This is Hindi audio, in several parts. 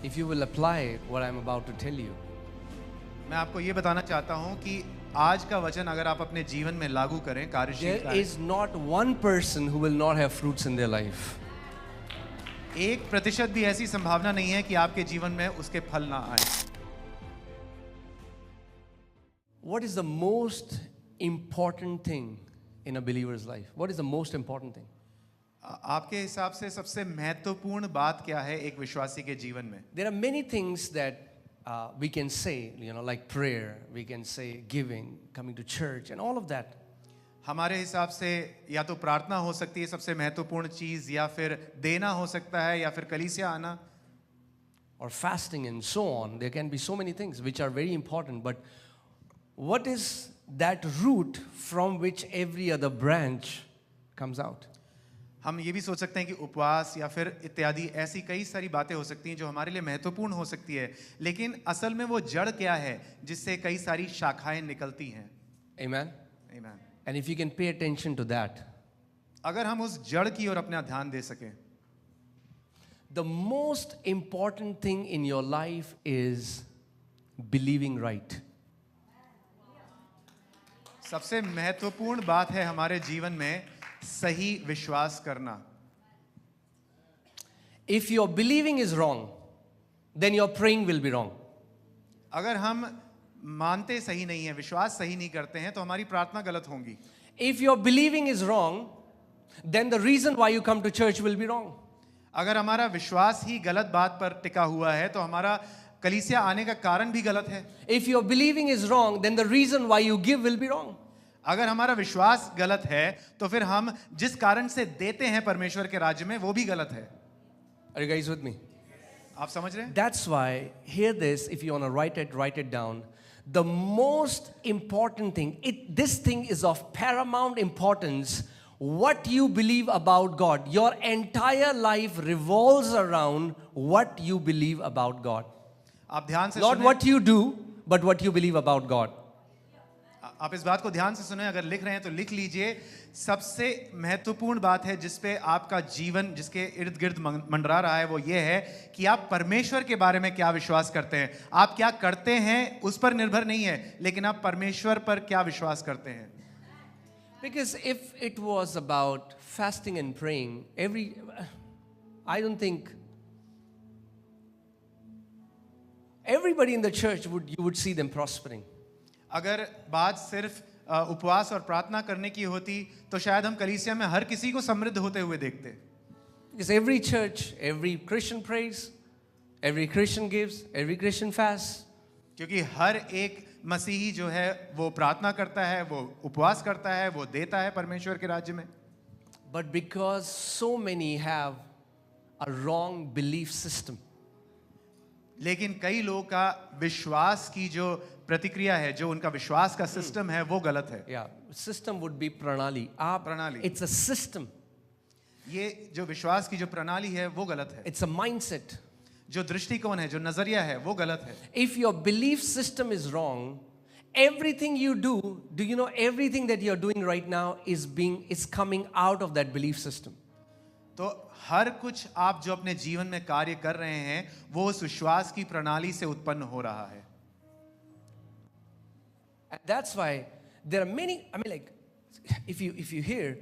if you will apply what I'm about to tell you, मैं आपको ये बताना चाहता हूँ कि आज का वचन अगर आप अपने जीवन में लागू करें, कार्यशील there करें, is not one person who will not have fruits in their life. 1% भी ऐसी संभावना नहीं है कि आपके जीवन में उसके फल ना आए। What is the most important thing in a believer's life? What is the most important thing? आपके हिसाब से सबसे महत्वपूर्ण बात क्या है एक विश्वासी के जीवन में? There are many things that we can say, like prayer, we can say giving, coming to church, and all of that. हमारे हिसाब से या तो प्रार्थना हो सकती है सबसे महत्वपूर्ण चीज, या फिर देना हो सकता है, या फिर कलीसिया आना, Or fasting and so on. There can be so many things which are very important. But what is that root from which every other branch comes out? हम ये भी सोच सकते हैं कि उपवास या फिर इत्यादि ऐसी कई सारी बातें हो सकती हैं जो हमारे लिए महत्वपूर्ण हो सकती है, लेकिन असल में वो जड़ क्या है जिससे कई सारी शाखाएं निकलती हैं। Amen? Amen. And if you can pay attention to that, अगर हम उस जड़ की ओर अपना ध्यान दे सकें, the most important thing in your life is believing right. सबसे महत्वपूर्ण बात है हमारे जीवन में सही विश्वास करना। If your believing is wrong, then your praying will be wrong. अगर हम मानते सही नहीं है, विश्वास सही नहीं करते हैं, तो हमारी प्रार्थना गलत होंगी। If your believing is wrong, then the reason why you come to church will be wrong. अगर हमारा विश्वास ही गलत बात पर टिका हुआ है तो हमारा कलीसिया आने का कारण भी गलत है। If your believing is wrong, then the reason why you give will be wrong. अगर हमारा विश्वास गलत है तो फिर हम जिस कारण से देते हैं परमेश्वर के राज्य में वो भी गलत है। Are you guys with me? आप समझ रहे हैं? That's why, hear this, if you want to write it down. The most important thing, this thing is of paramount importance. What you believe about God. Your entire life revolves around what you believe about God. आप ध्यान से Not सुनें, what you do, but what you believe about God. आप इस बात को ध्यान से सुने, अगर लिख रहे हैं तो लिख लीजिए। सबसे महत्वपूर्ण बात है जिसपे आपका जीवन जिसके इर्द गिर्द मंडरा रहा है वो ये है कि आप परमेश्वर के बारे में क्या विश्वास करते हैं। आप क्या करते हैं उस पर निर्भर नहीं है, लेकिन आप परमेश्वर पर क्या विश्वास करते हैं। Because if it was about fasting and praying, I don't think everybody in the church you would see them prospering. अगर बात सिर्फ उपवास और प्रार्थना करने की होती तो शायद हम कलीसिया में हर किसी को समृद्ध होते हुए देखते। Because every church, every Christian prays, every Christian gives, every Christian fasts. क्योंकि हर एक मसीही जो है वो प्रार्थना करता है, वो उपवास करता है, वो देता है परमेश्वर के राज्य में। But because so many have a wrong belief system, लेकिन कई लोगों का विश्वास की जो प्रतिक्रिया है, जो उनका विश्वास का सिस्टम है वो गलत है। yeah, system would be pranali. प्रणाली। It's a system. ये जो विश्वास की जो प्रणाली है वो गलत है। It's a mindset. जो दृष्टिकोण है, जो नजरिया है वो गलत है। If your belief system is wrong, everything you do you know everything that you're doing right now is coming out of that belief system. तो हर कुछ आप जो अपने जीवन में कार्य कर रहे हैं वो उस विश्वास की प्रणाली से उत्पन्न हो रहा है। And that's why there are many, like, if you hear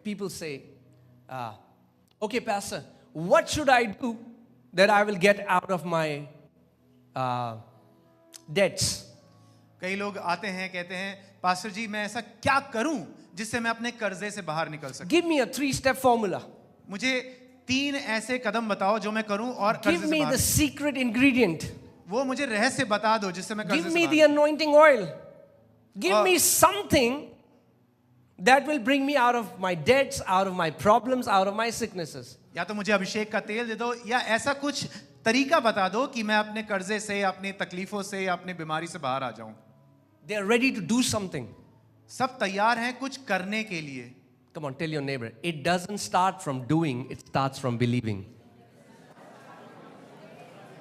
people say, okay, Pastor, what should I do that I will get out of my debts? कई लोग आते हैं कहते हैं, पास्टर जी मैं ऐसा क्या करूं जिससे मैं अपने कर्जे से बाहर निकल सकूं। Give me a 3-step formula. मुझे 3 ऐसे कदम बताओ जो मैं करूं और कर्जे Give से me बाहर। the secret ingredient. वो मुझे रहस्य बता दो जिससे मैं कर्जे Give से me बाहर। the anointing oil. Give me something that will bring me out of my debts, out of my problems, out of my sicknesses. या तो मुझे अभिषेक का तेल दे दो, या ऐसा कुछ तरीका बता दो कि मैं अपने कर्जे से, अपनी तकलीफों से या अपनी बीमारी से बाहर आ जाऊं। They are ready to do something. सब तैयार हैं कुछ करने के लिए। Come on, tell your neighbor. It doesn't start from doing, it starts from believing.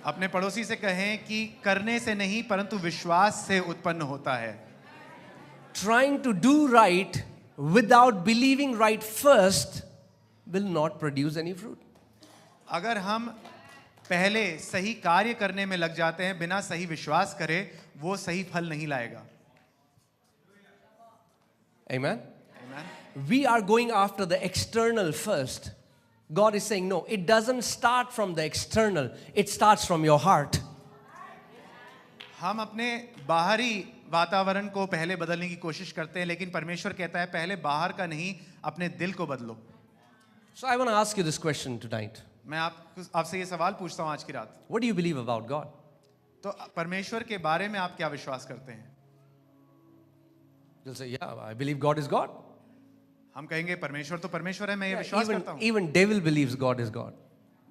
अपने पड़ोसी से कहें कि करने से नहीं परंतु विश्वास से उत्पन्न होता है। Trying to do right without believing right first will not produce any fruit. अगर हम पहले सही कार्य करने में लग जाते हैं बिना सही विश्वास करे, वो सही फल नहीं लाएगा। Amen? Amen? We are going after the external first. God is saying, no, it doesn't start from the external, it starts from your heart. हम अपने बाहरी वातावरण को पहले बदलने की कोशिश करते हैं, लेकिन परमेश्वर कहता है पहले बाहर का नहीं, अपने दिल को बदलो। So I want to ask you this question tonight. मैं आपसे ये सवाल पूछता हूँ आज की रात, What do you believe about God? तो परमेश्वर के बारे में आप क्या विश्वास करते हैं? You'll say, yeah, I believe God is God. हम कहेंगे परमेश्वर तो परमेश्वर है, मैं ये विश्वास करता हूँ। Even devil believes God is God.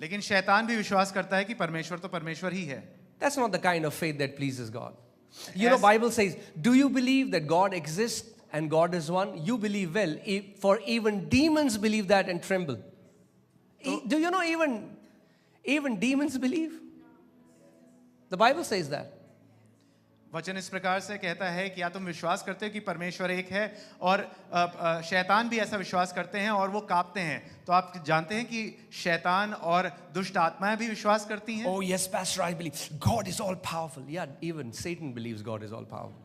लेकिन शैतान भी विश्वास करता है कि परमेश्वर तो परमेश्वर ही है। That's not the kind of faith that pleases God. You know, Bible says, do you believe that God exists and God is one? You believe well, for even demons believe that and tremble. Do you know even demons believe? The Bible says that. वचन इस प्रकार से कहता है कि या तुम विश्वास करते हो कि परमेश्वर एक है, और शैतान भी ऐसा विश्वास करते हैं और वो कांपते हैं। तो आप जानते हैं कि शैतान और दुष्ट आत्माएं भी विश्वास करती हैं। Oh yes, Pastor, I believe God is all powerful. Yeah, even Satan believes God is all powerful.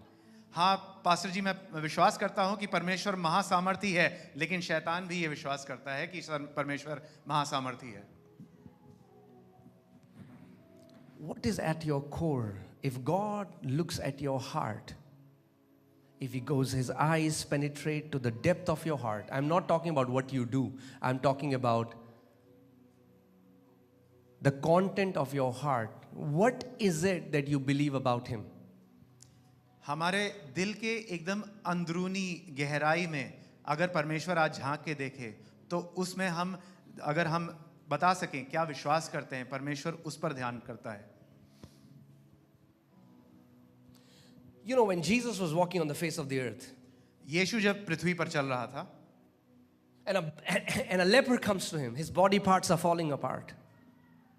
हाँ पास्टर जी, मैं विश्वास करता हूँ कि परमेश्वर महासामर्थी है, लेकिन शैतान भी ये विश्वास करता है कि परमेश्वर महासामर्थी है। What is at your core? If God looks at your heart, if his eyes penetrate to the depth of your heart, I'm not talking about what you do, I'm talking about the content of your heart. What is it that you believe about him? हमारे दिल के एकदम अंदरूनी गहराई में अगर परमेश्वर आज झांक के देखे, तो उसमें अगर हम बता सकें क्या विश्वास करते हैं, परमेश्वर उस पर ध्यान करता है। You know, when Jesus was walking on the face of the earth, यीशु जब पृथ्वी पर चल रहा था, and a leper comes to him, his body parts are falling apart,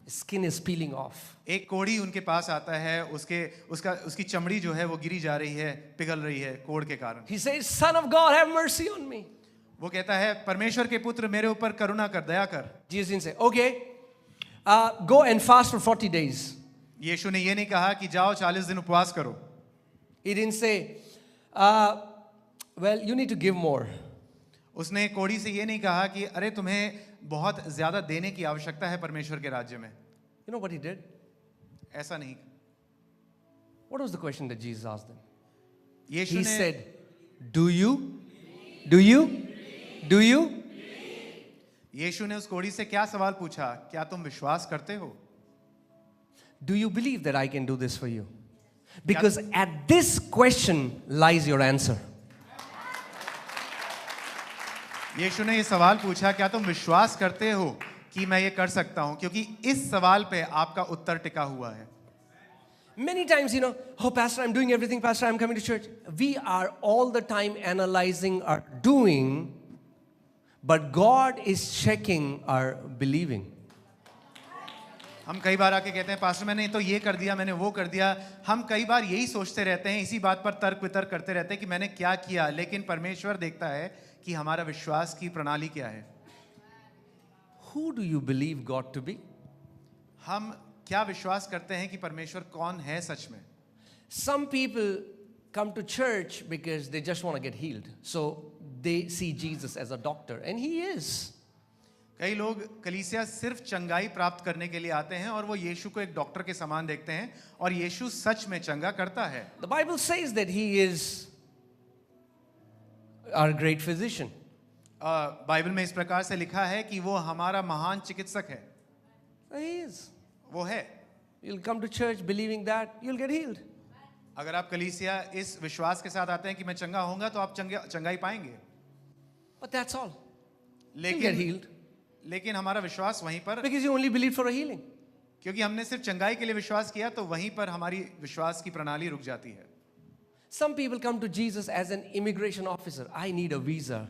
his skin is peeling off. एक कोढ़ी उनके पास आता है, उसकी चमड़ी जो है वो गिरी जा रही है, पिघल रही है कोढ़ के कारण। He says, Son of God, have mercy on me. वो कहता है परमेश्वर के पुत्र मेरे ऊपर करुणा कर, दया कर। Jesus didn't say, okay, go and fast for 40 days. यीशु ने ये नहीं कहा कि जाओ 40 दिन उपवास करो। He didn't say, well, you need to give more. उसने कोढ़ी से ये नहीं कहा कि अरे तुम्हें बहुत ज्यादा देने की आवश्यकता है परमेश्वर के राज्य में। You know what he did? ऐसा नहीं। What was the question that Jesus asked them? Yeshu He ने said, do you? यीशु ने उस कोढ़ी से क्या सवाल पूछा? क्या तुम विश्वास करते हो? Do you believe that I can do this for you? Because at this question lies your answer. यीशु ने ये सवाल पूछा, क्या तुम विश्वास करते हो कि मैं ये कर सकता हूं? क्योंकि इस सवाल पे आपका उत्तर टिका हुआ है। Many times, you know, oh, Pastor, I'm doing everything. Pastor, I'm coming to church. We are all the time analyzing our doing, but God is checking our believing. हम कई बार आके कहते हैं पास्टर मैंने तो ये कर दिया, मैंने वो कर दिया। हम कई बार यही सोचते रहते हैं, इसी बात पर तर्क वितर्क करते रहते हैं कि मैंने क्या किया, लेकिन परमेश्वर देखता है कि हमारा विश्वास की प्रणाली क्या है। Who do you believe God to be? हम क्या विश्वास करते हैं कि परमेश्वर कौन है सच में? Some people come to church because they just want to get healed. So they see Jesus as a doctor, and he is. कई लोग कलीसिया सिर्फ चंगाई प्राप्त करने के लिए आते हैं और वो यीशु को एक डॉक्टर के समान देखते हैं, और यीशु सच में चंगा करता है। The Bible says that he is our great physician. Bible में इस प्रकार से लिखा है कि वो हमारा महान चिकित्सक है। He is. वो है। You'll come to church believing that, you'll get healed. अगर आप कलीसिया इस विश्वास के साथ आते हैं कि मैं चंगा होऊंगा, तो आप चंगाई पाएंगे। But that's all. You'll get healed. लेकिन हमारा विश्वास वहीं पर, Because you only believe for a healing. क्योंकि हमने सिर्फ चंगाई के लिए विश्वास किया, तो वहीं पर हमारी विश्वास की प्रणाली रुक जाती है। Some people come to Jesus as an immigration officer. I need a visa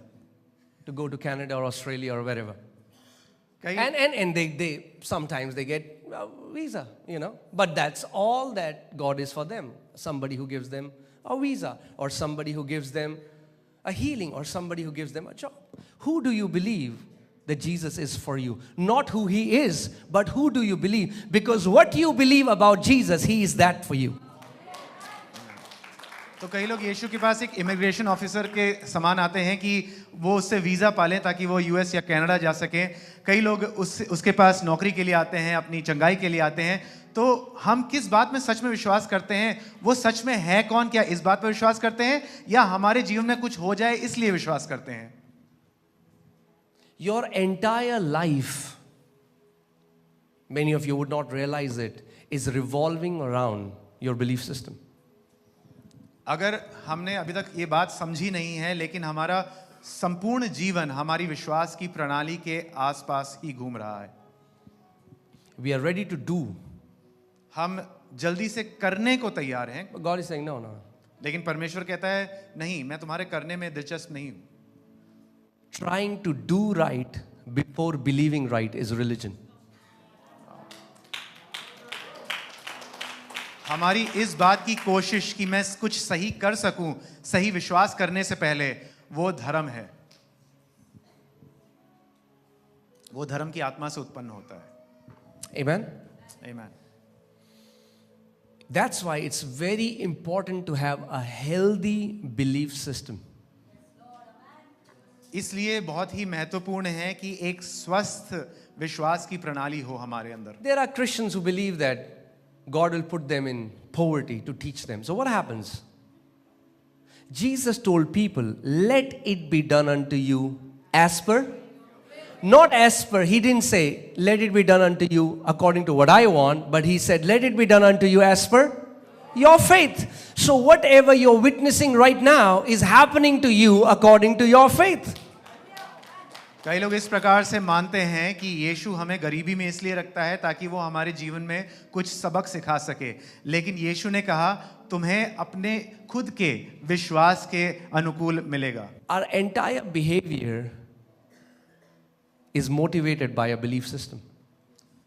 to go to Canada or Australia or wherever. And they sometimes they get a visa, you know. But that's all that God is for them. Somebody who gives them a visa, or somebody who gives them a healing, or somebody who gives them a job. Who do you believe that Jesus is for you. Not who he is, but who do you believe? Because what you believe about Jesus, he is that for you. तो कई लोग यीशु के पास एक इमिग्रेशन ऑफिसर के समान आते हैं कि वो उससे वीज़ा पालें ताकि वो यूएस या कनाडा जा सकें. कई लोग उसके पास नौकरी के लिए आते हैं, अपनी चंगाई के लिए आते हैं. तो हम किस बात में सच में विश्वास करते हैं? वो सच में है कौन? क्या इस बात पर विश्वास करते हैं या हमारे जीवन में कुछ हो जाए इसलिए विश्वास करते हैं? Your entire life, many of you would not realize it, is revolving around your belief system. अगर हमने अभी तक ये बात समझी नहीं है, लेकिन हमारा संपूर्ण जीवन हमारी विश्वास की प्रणाली के आसपास ही घूम रहा है. We are ready to do. हम जल्दी से करने को तैयार हैं, But God is saying, no, no. लेकिन परमेश्वर कहता है नहीं, मैं तुम्हारे करने में दिलचस्प नहीं हूं. Trying to do right before believing right is religion. हमारी इस बात की कोशिश कि मैं कुछ सही कर सकूं, सही विश्वास करने से पहले, वो धर्म है. वो धर्म की आत्मा से उत्पन्न होता है. Amen? Amen. That's why it's very important to have a healthy belief system. इसलिए बहुत ही महत्वपूर्ण है कि एक स्वस्थ विश्वास की प्रणाली हो हमारे अंदर. There are Christians who believe that God will put them in poverty to teach them. So what happens? Jesus told people, let it be done unto you as per. Not as per. He didn't say, let it be done unto you according to what I want. But he said, let it be done unto you as per your faith. So whatever you're witnessing right now is happening to you according to your faith. कई लोग इस प्रकार से मानते हैं कि यीशु हमें गरीबी में इसलिए रखता है ताकि वो हमारे जीवन में कुछ सबक सिखा सके. लेकिन यीशु ने कहा तुम्हें अपने खुद के विश्वास के अनुकूल मिलेगा. Our entire behavior is motivated by a belief system.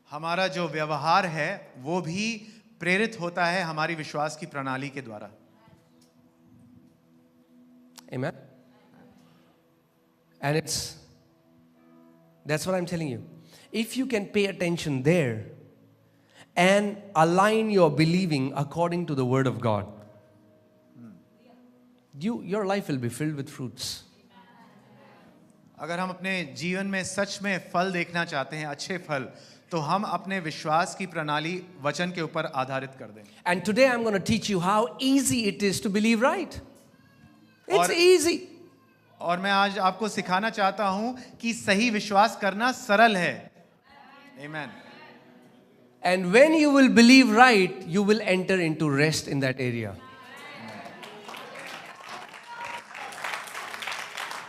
हमारा जो व्यवहार है वो भी प्रेरित होता है हमारी विश्वास की प्रणाली के द्वारा. Amen? And that's what I'm telling you. If you can pay attention there and align your believing according to the word of God, your life will be filled with fruits. अगर हम अपने जीवन में सच में फल देखना चाहते हैं, अच्छे फल, तो हम अपने विश्वास की प्रणाली वचन के ऊपर आधारित कर दें. And today I'm going to teach you how easy it is to believe right. It's easy. और मैं आज आपको सिखाना चाहता हूं कि सही विश्वास करना सरल है. Amen. And when you will believe right, you will enter into rest in that area.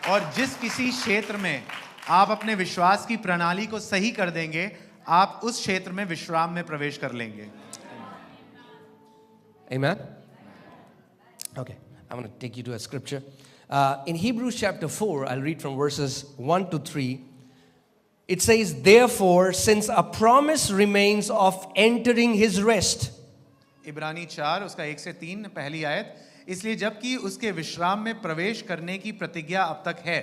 और जिस किसी क्षेत्र में आप अपने विश्वास की प्रणाली को सही कर देंगे, आप उस क्षेत्र में विश्राम में प्रवेश कर लेंगे. Amen? Okay, I'm going to take you to a scripture. In Hebrews chapter 4, I'll read from verses 1 to 3. It says, therefore, since a promise remains of entering his rest. इब्रानी 4 उसका 1 से 3 पहली आयत. इसलिए जबकि उसके विश्राम में प्रवेश करने की प्रतिज्ञा अब तक है.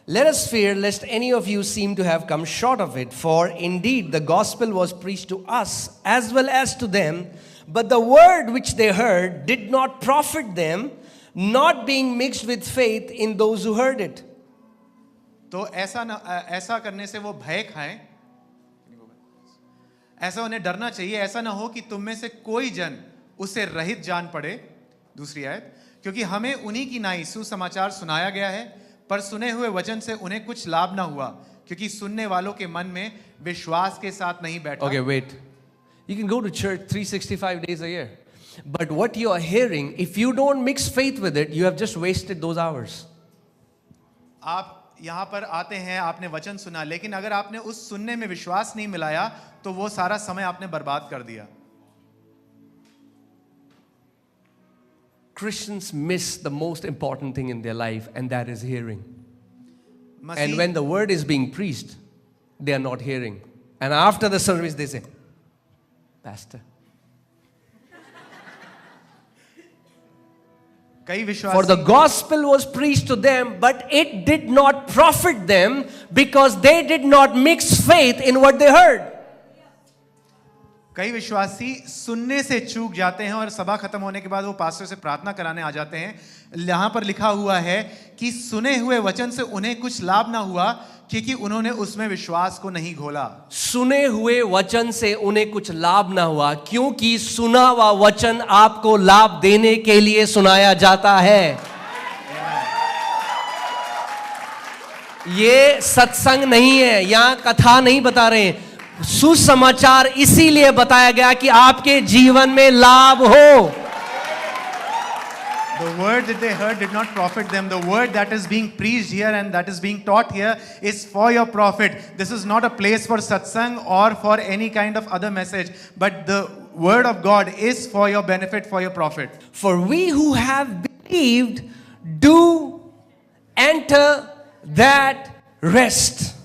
Let us fear lest any of you seem to have come short of it, for indeed the gospel was preached to us as well as to them, but the word which they heard did not profit them, not being mixed with faith in those who heard it. तो ऐसा करने से वो भय खाएं. ऐसा उन्हें डरना चाहिए. ऐसा ना हो कि तुम में से कोई जन उससे रहित जान पड़े. दूसरी आयत. क्योंकि हमें उन्हीं की नाई सुसमाचार सुनाया गया है, पर सुने हुए वचन से उन्हें कुछ लाभ ना हुआ, क्योंकि सुनने वालों के मन में विश्वास के साथ नहीं बैठा. Okay, wait. You can go to church 365 days a year. But what you are hearing, if you don't mix faith with it, you have just wasted those hours. आप यहाँ पर आते हैं, आपने वचन सुना, लेकिन अगर आपने उस सुनने में विश्वास नहीं मिलाया, तो वो सारा समय आपने बर्बाद कर दिया. Christians miss the most important thing in their life, and that is hearing. And when the word is being preached, they are not hearing. And after the service, they say, Pastor. कई For the विश्वासी gospel was preached to them, but it did not profit them because they did not mix faith in what they heard. कई विश्वासी सुनने से चूक जाते हैं और सभा खत्म होने के बाद वो पास्टर से प्रार्थना कराने आ जाते हैं। यहाँ पर लिखा हुआ है कि सुने हुए वचन से उन्हें कुछ लाभ ना हुआ क्योंकि उन्होंने उसमें विश्वास को नहीं घोला। सुने हुए वचन से उन्हें कुछ लाभ ना हुआ क्योंकि सुना हुआ वचन आपको लाभ देने के लिए सुनाया जाता है। ये सत्संग नहीं है, यहां कथा नहीं बता रहे हैं। सुसमाचार इसीलिए बताया गया कि आपके जीवन में लाभ हो। The word that they heard did not profit them. The word that is being preached here and that is being taught here is for your profit. This is not a place for satsang or for any kind of other message, but the word of God is for your benefit, for your profit. For we who have believed do enter that rest.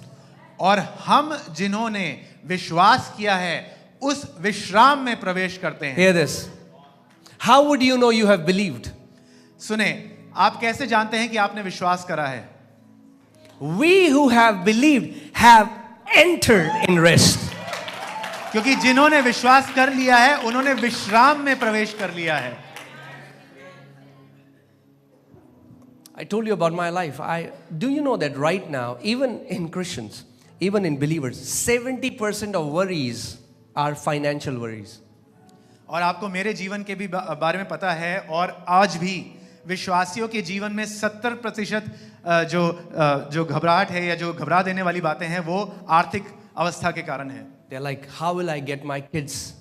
और हम जिन्होंने विश्वास किया है उस विश्राम में प्रवेश करते हैं। Hear this. How would you know you have believed? सुने, आप कैसे जानते हैं कि आपने विश्वास करा है? We who have believed have entered in rest. क्योंकि जिन्होंने विश्वास कर लिया है उन्होंने विश्राम में प्रवेश कर लिया है। I told you about my life. Do you know that right now, even in Christians, even in believers, 70% of worries are financial worries. और आपको मेरे जीवन के भी बारे में पता है और आज भी विश्वासियों के जीवन में 70% जो घबराहट है या जो घबरा देने वाली बातें हैं वो आर्थिक अवस्था के कारण है। They're like, how will I get my kids?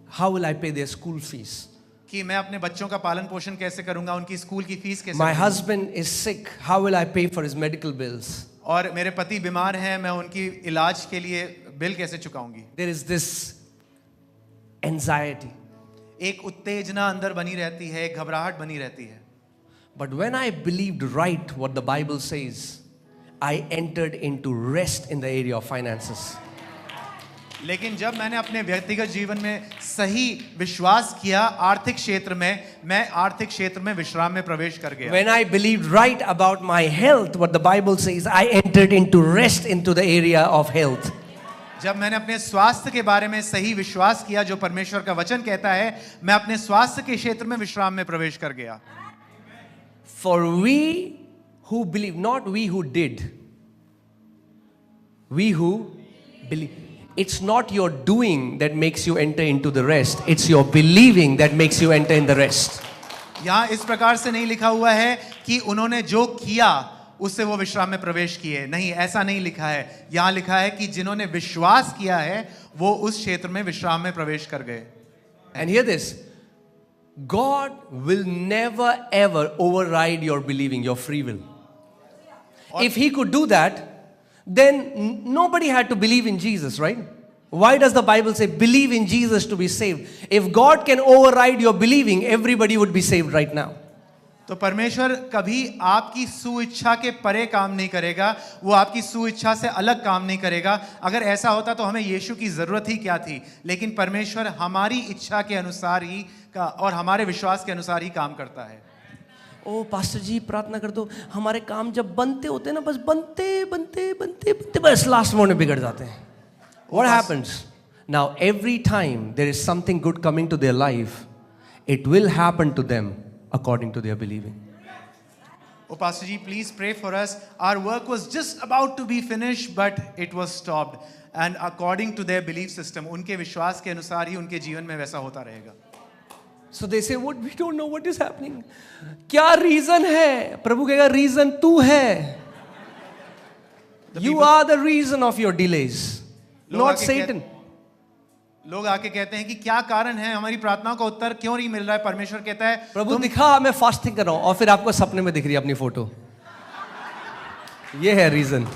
How will I pay their school fees? कि मैं अपने बच्चों का पालन पोषण कैसे करूंगा, उनकी स्कूल की फीस कैसे My करूंगा? husband is sick. How will I pay for his medical bills? और मेरे पति बीमार हैं, मैं उनकी इलाज के लिए बिल कैसे चुकाऊंगी? There is this anxiety. एक उत्तेजना अंदर बनी रहती है, एक घबराहट बनी रहती है। But when I believed right what the Bible says, I entered into rest in the area of finances. लेकिन जब मैंने अपने व्यक्तिगत जीवन में सही विश्वास किया आर्थिक क्षेत्र में, मैं आर्थिक क्षेत्र में विश्राम में प्रवेश कर गया। When I believed right about my health, what the Bible says, I entered into rest into the area of health. जब मैंने अपने स्वास्थ्य के बारे में सही विश्वास किया जो परमेश्वर का वचन कहता है, मैं अपने स्वास्थ्य के क्षेत्र में विश्राम में प्रवेश कर गया। For we who believe, not we who did, we who believe. It's not your doing that makes you enter into the rest. It's your believing that makes you enter in the rest. यहाँ इस प्रकार से नहीं लिखा हुआ है कि उन्होंने जो किया उससे वो विश्राम में प्रवेश किए, नहीं, ऐसा नहीं लिखा है। यहाँ लिखा है कि जिन्होंने विश्वास किया है वो उस क्षेत्र में विश्राम में प्रवेश कर गए। And hear this, God will never ever override your believing, your free will. If He could do that, then nobody had to believe in Jesus, right? Why does the Bible say believe in Jesus to be saved? If God can override your believing, everybody would be saved right now. तो परमेश्वर कभी आपकी सुइच्छा के परे काम नहीं करेगा, वो आपकी सुइच्छा से अलग काम नहीं करेगा। अगर ऐसा होता तो हमें यीशु की जरूरत ही क्या थी? लेकिन परमेश्वर हमारी इच्छा के अनुसार ही का और हमारे विश्वास के अनुसार ही काम करता है। ओ पास्टर जी प्रार्थना कर दो, हमारे काम जब बनते होते ना, बस बनते बस लास्ट मोमेंट में बिगड़ जाते हैं। What happens? Now every time there is something good coming to their life, it will happen to them according to their believing. Oh Pastor ji, please pray for us. Our work was just about to be finished but it was stopped and according to their belief system, उनके विश्वास के अनुसार ही उनके जीवन में वैसा होता रहेगा। So they say, what, we don't know what is happening. क्या reason है? प्रभु कहेगा reason तू है. You are the reason of your delays, not Satan. लोग आके कहते हैं कि क्या कारण है, हमारी प्रार्थनाओं का उत्तर क्यों नहीं मिल रहा है? परमेश्वर कहता है प्रभु दिखा मैं फास्टिंग कर रहा हूं, और फिर आपको सपने में दिख रही है अपनी फोटो। ये है रीजन।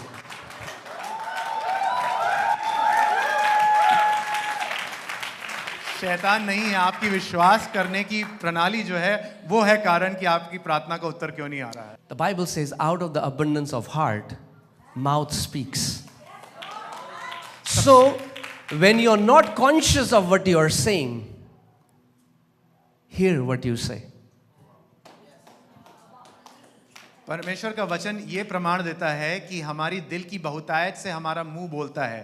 शैतान नहीं है, आपकी विश्वास करने की प्रणाली जो है वो है कारण कि आपकी प्रार्थना का उत्तर क्यों नहीं आ रहा है। The Bible says out of the abundance of heart mouth speaks. So when you're not conscious of what you are saying, hear what you say. परमेश्वर का वचन ये प्रमाण देता है कि हमारी दिल की बहुतायत से हमारा मुंह बोलता है।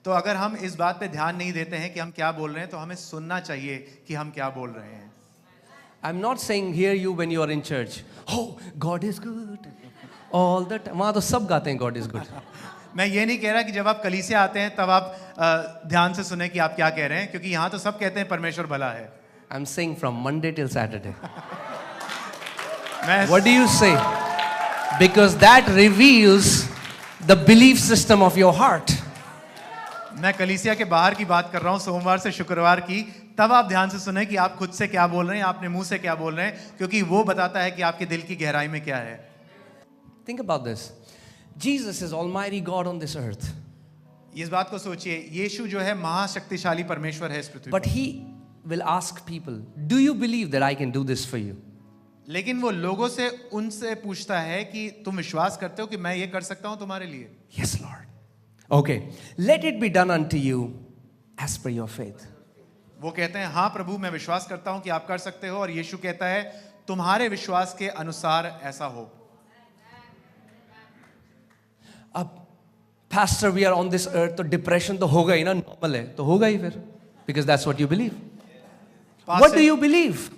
तो अगर हम इस बात पे ध्यान नहीं देते हैं कि हम क्या बोल रहे हैं, तो हमें सुनना चाहिए कि हम क्या बोल रहे हैं। I'm not saying hear you when you are in church. Oh, God is good. All the time. वहाँ तो सब गाते हैं God is good. मैं ये नहीं कह रहा कि जब आप कलीसिया आते हैं तब आप ध्यान से सुने कि आप क्या कह रहे हैं, क्योंकि यहाँ तो सब कहते हैं परमेश्वर भला है। I'm saying from Monday till Saturday. मैं What do you say? Because that reveals the belief system of your heart. मैं कलीसिया के बाहर की बात कर रहा हूँ, सोमवार से शुक्रवार की। तब आप ध्यान से सुने कि आप खुद से क्या बोल रहे हैं, आपने मुंह से क्या बोल रहे हैं, क्योंकि वो बताता है कि आपके दिल की गहराई में क्या है। Think about this. Jesus is Almighty God on this earth. इस बात को सोचिए, यीशु जो है महाशक्तिशाली परमेश्वर है इस पृथ्वी But पर। He will ask people, do you believe that I can do this for you? लेकिन वो लोगों से उनसे पूछता है कि तुम विश्वास करते हो कि मैं ये कर सकता हूँ तुम्हारे लिए? Yes, Lord. Okay. Let it be done unto you as per your faith. वो कहते हैं हाँ प्रभु, मैं विश्वास करता हूँ कि आप कर सकते हो, और यीशु कहता है तुम्हारे विश्वास के अनुसार ऐसा हो। अब pastor, we are on this earth, तो depression तो होगा ही ना, normal है, तो होगा ही फिर, because that's what you believe. What do you believe?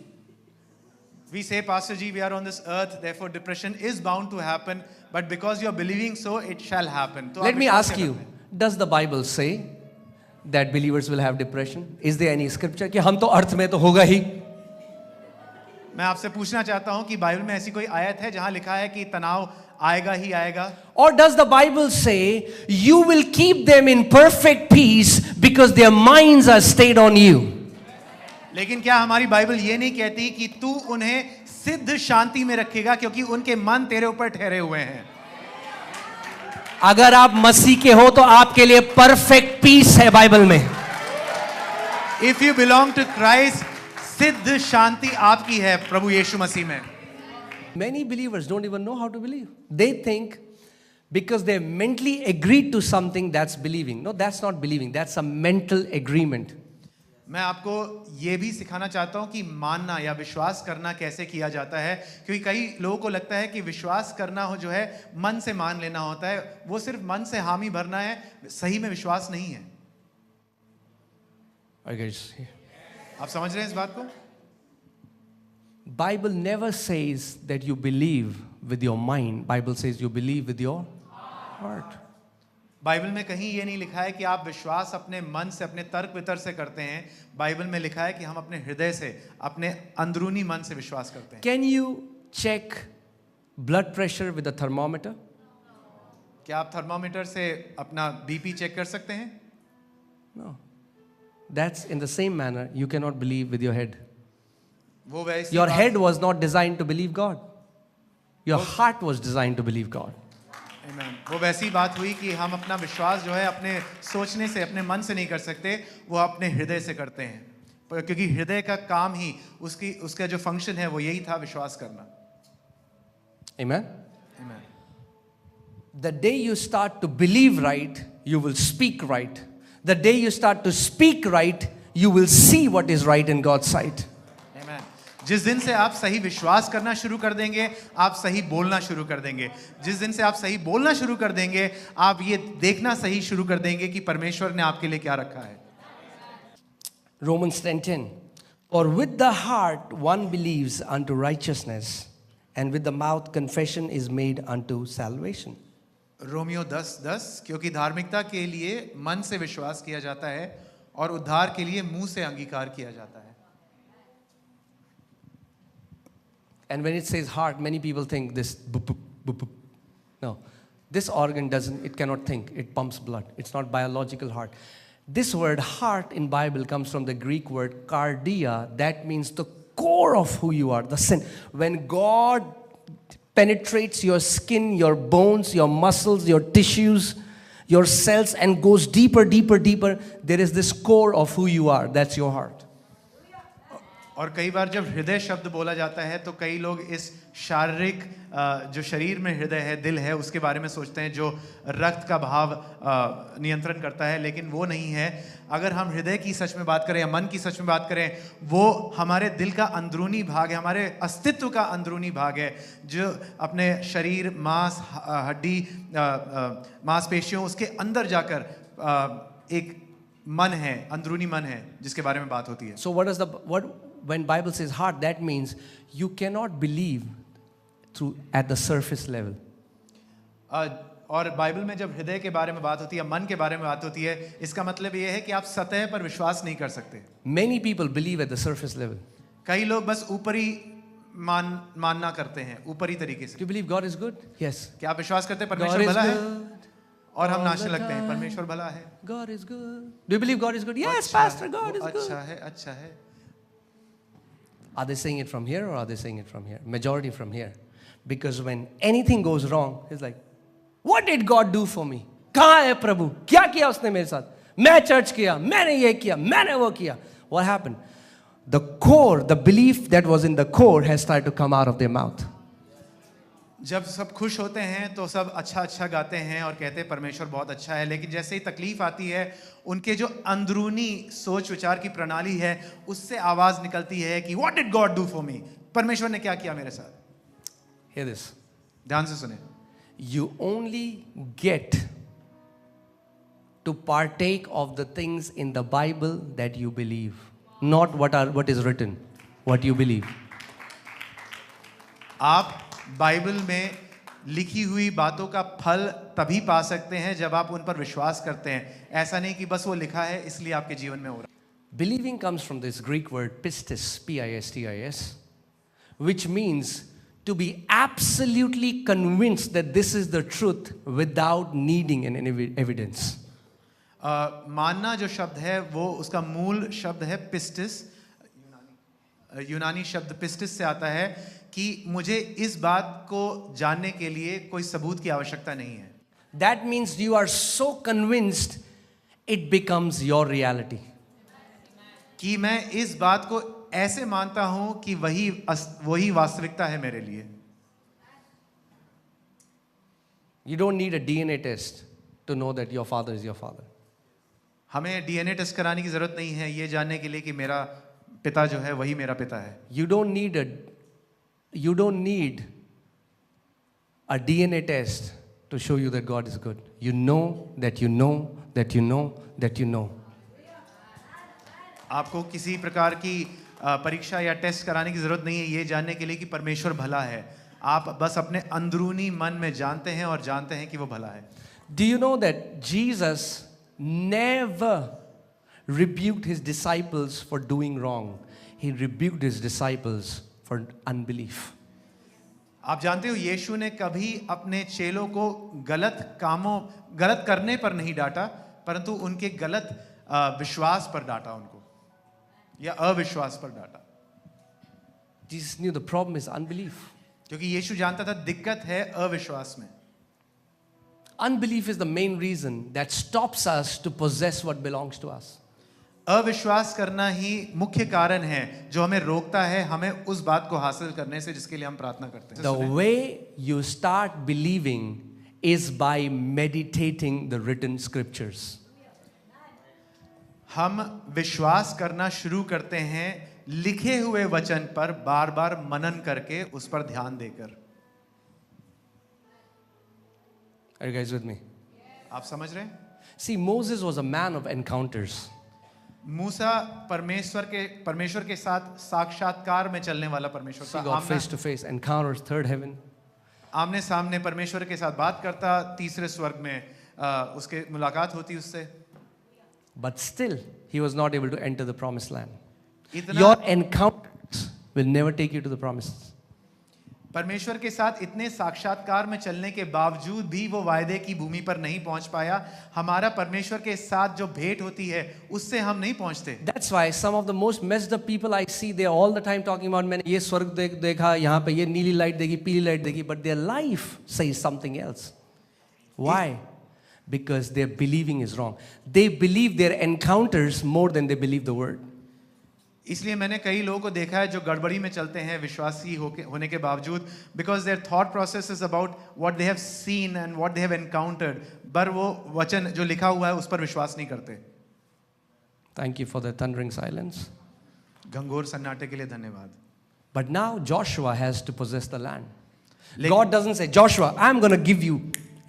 We say, Pastor Ji, we are on this earth, therefore depression is bound to happen, but because you are believing so, it shall happen. तो Let आप me विश्वास ask क्या you, करते हैं? does the Bible say that believers will have depression? Is there any scripture कि हम तो अर्थ में तो होगा ही? मैं आपसे पूछना चाहता हूं कि बाइबल में ऐसी कोई आयत है जहां लिखा है कि तनाव आएगा ही आएगा? Or does the Bible say you will keep them in perfect peace because their minds are stayed on you? लेकिन क्या हमारी बाइबल ये नहीं कहती कि तू उन्हें सिद्ध शांति में रखेगा क्योंकि उनके मन तेरे ऊपर ठहरे हुए हैं? अगर आप मसीह के हो तो आपके लिए परफेक्ट पीस है बाइबल में। If you belong to Christ, सिद्ध शांति आपकी है प्रभु यीशु मसीह में। Many believers don't even know how to believe. They think because they mentally agreed to something, that's believing. No, that's not believing. That's a mental agreement. मैं आपको ये भी सिखाना चाहता हूँ कि मानना या विश्वास करना कैसे किया जाता है, क्योंकि कई लोगों को लगता है कि विश्वास करना हो जो है मन से मान लेना होता है। वो सिर्फ मन से हामी भरना है, सही में विश्वास नहीं है। आप समझ रहे हैं इस बात को? Bible never says that you believe with your mind. Bible says you believe with your heart. Bible में कहीं ये नहीं लिखा है कि आप विश्वास अपने मन से, अपने तर्क वितर्क से करते हैं। बाइबल में लिखा है कि हम अपने हृदय से, अपने अंदरूनी मन से विश्वास करते हैं। Can you check blood pressure with a thermometer? क्या आप थर्मामीटर से अपना बीपी चेक कर सकते हैं? No. That's in the same manner you cannot believe with your head. वो वैसी Your बात- head was not designed to believe God. Your heart was designed to believe God. Amen. वो वैसी बात हुई कि हम अपना विश्वास जो है अपने सोचने से, अपने मन से नहीं कर सकते, वो अपने हृदय से करते हैं, क्योंकि हृदय का काम ही उसका जो फंक्शन है वो यही था, विश्वास करना। Amen? Amen. The day you start to believe right, you will speak right. The day you start to speak right, you will see what is right in God's sight. Amen. जिस दिन से आप सही विश्वास करना शुरू कर देंगे, आप सही बोलना शुरू कर देंगे। जिस दिन से आप सही बोलना शुरू कर देंगे, आप ये देखना सही शुरू कर देंगे कि परमेश्वर ने आपके लिए क्या रखा है। Romans 10:10. For with the heart one believes unto righteousness, and with the mouth confession is made unto salvation. Romeo 10:10, क्योंकि धार्मिकता के लिए मन से विश्वास किया जाता है और उद्धार के लिए मुंह से अंगीकार किया जाता है। And when it says heart, many people think this boop, boop, boop, boop. No, this organ doesn't, it cannot think, it pumps blood. It's not biological heart. This word heart in Bible comes from the Greek word cardia. That means the core of who you are, the sin. When God penetrates your skin, your bones, your muscles, your tissues, your cells, and goes deeper, deeper, deeper, there is this core of who you are. That's your heart. और कई बार जब हृदय शब्द बोला जाता है तो कई लोग इस शारीरिक जो शरीर में हृदय है, दिल है, उसके बारे में सोचते हैं, जो रक्त का भाव नियंत्रण करता है, लेकिन वो नहीं है। अगर हम हृदय की सच में बात करें या मन की सच में बात करें, वो हमारे दिल का अंदरूनी भाग है, हमारे अस्तित्व का अंदरूनी भाग है, जो अपने शरीर, मांस, हड्डी, मांसपेशियों, उसके अंदर जाकर एक मन है, अंदरूनी मन है, जिसके बारे में बात होती है। So when Bible says heart, that means you cannot believe at the surface level. और बाइबल में जब हृदय के बारे में बात होती है, मन के बारे में बात होती है, इसका मतलब ये है कि आप सतह पर विश्वास नहीं कर सकते। Many people believe at the surface level. कई लोग बस ऊपरी मानना करते हैं, ऊपरी तरीके से। Do you believe God is good? Yes. क्या आप विश्वास करते हैं God परमेश्वर is भला है? good. और हम all नाचने the लगते हैं, time. परमेश्वर भला है। God is good. Do you believe God is good? Yes, अच्छा Pastor, है, God वो is good. अच्छा है, अच्छा है। Are they saying it from here or are they saying it from here? Majority from here. Because when anything goes wrong, it's like, what did God do for me? कहाँ है प्रभु? क्या किया उसने मेरे साथ? मैं चर्च किया, मैंने ये किया, मैंने वो किया. What happened? The core, the belief that was in the core has started to come out of their mouth. जब सब खुश होते हैं तो सब अच्छा अच्छा गाते हैं और कहते हैं परमेश्वर बहुत अच्छा है, लेकिन जैसे ही तकलीफ आती है, उनके जो अंदरूनी सोच विचार की प्रणाली है, उससे आवाज निकलती है कि what did God do for me? परमेश्वर ने क्या किया मेरे साथ? Hear this. ध्यान से सुने। You only get to partake of the things in the Bible that you believe, not what is written, what you believe. आप बाइबल में लिखी हुई बातों का फल तभी पा सकते हैं जब आप उन पर विश्वास करते हैं। ऐसा नहीं कि बस वो लिखा है इसलिए आपके जीवन में हो रहा है। Believing comes from this Greek word pistis, P-I-S-T-I-S, which means to be absolutely convinced that this is the truth without needing an evidence. मानना जो शब्द है वो उसका मूल शब्द है पिस्टिस, यूनानी शब्द पिस्टिस से आता है कि मुझे इस बात को जानने के लिए कोई सबूत की आवश्यकता नहीं है। That means you are so convinced it becomes your reality. कि मैं इस बात को ऐसे मानता हूं कि वही वास्तविकता है मेरे लिए। You don't need a DNA test to know that your father is your father. हमें डीएनए टेस्ट कराने की जरूरत नहीं है ये जानने के लिए कि मेरा पिता जो है वही मेरा पिता है। You don't need a DNA test to show you that God is good. You know that you know that you know that you know. आपको किसी प्रकार की परीक्षा या टेस्ट कराने की जरूरत नहीं है ये जानने के लिए कि परमेश्वर भला है। आप बस अपने अंदरूनी मन में जानते हैं और जानते हैं कि वो भला है। Do you know that Jesus never rebuked his disciples for doing wrong? He rebuked his disciples for unbelief. आप जानते हो यीशु ने कभी अपने चेलों को गलत करने पर नहीं डांटा, परंतु उनके गलत विश्वास पर डांटा उनको, या अविश्वास पर डांटा। Jesus knew the problem is unbelief. क्योंकि यीशु जानता था दिक्कत है अविश्वास में। Unbelief is the main reason that stops us to possess what belongs to us. अविश्वास करना ही मुख्य कारण है जो हमें रोकता है हमें उस बात को हासिल करने से जिसके लिए हम प्रार्थना करते हैं। The way you start believing is by meditating the written scriptures. हम विश्वास करना शुरू करते हैं लिखे हुए वचन पर बार-बार मनन करके उस पर ध्यान देकर। Are you guys with me? आप समझ रहे हैं? See, Moses was a man of encounters. मूसा परमेश्वर के साथ साक्षात्कार में चलने वाला परमेश्वर See था। God face to face, encounters, third heaven. आमने सामने परमेश्वर के साथ बात करता, तीसरे स्वर्ग में उसके मुलाकात होती उससे। But still, he was not able to enter the promised land. इतना Your encounters will never take you to the promises. परमेश्वर के साथ इतने साक्षात्कार में चलने के बावजूद भी वो वायदे की भूमि पर नहीं पहुंच पाया। हमारा परमेश्वर के साथ जो भेंट होती है उससे हम नहीं पहुंचते। That's why some of the most messed up people I see, they are all the time talking about मैंने ये स्वर्ग देखा, यहाँ पे ये नीली लाइट देखी, पीली लाइट देखी, but their life says something else. Why? Because their believing is wrong. They believe their encounters more than they believe the word. इसलिए मैंने कई लोगों को देखा है जो गड़बड़ी में चलते हैं विश्वासी होने के बावजूद, because there thought process is about what they have seen and what they have encountered, पर वो वचन जो लिखा हुआ है उस पर विश्वास नहीं करते। Thank you for the thundering silence. घंघोर सन्नाटे के लिए धन्यवाद। But now Joshua has to possess the land. लेकिन- God doesn't say, Joshua, I'm going to give you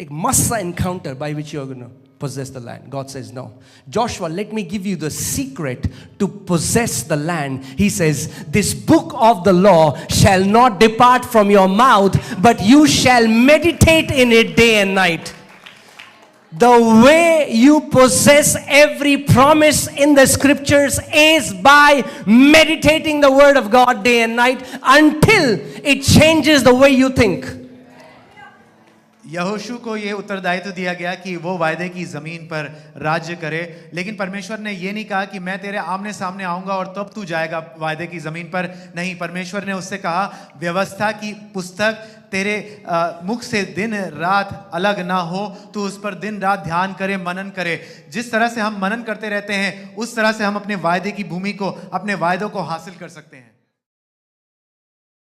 a massa encounter by which you're going to possess the land. God says, no. Joshua, let me give you the secret to possess the land. He says, this book of the law shall not depart from your mouth, but you shall meditate in it day and night. The way you possess every promise in the scriptures is by meditating the word of God day and night until it changes the way you think. यहोशू को ये उत्तरदायित्व दिया गया कि वो वायदे की जमीन पर राज्य करे, लेकिन परमेश्वर ने ये नहीं कहा कि मैं तेरे आमने सामने आऊंगा और तब तू जाएगा वायदे की जमीन पर। नहीं, परमेश्वर ने उससे कहा व्यवस्था की पुस्तक तेरे मुख से दिन रात अलग ना हो, तू उस पर दिन रात ध्यान करे, मनन करे। जिस तरह से हम मनन करते रहते हैं उस तरह से हम अपने वायदे की भूमि को, अपने वायदों को हासिल कर सकते हैं।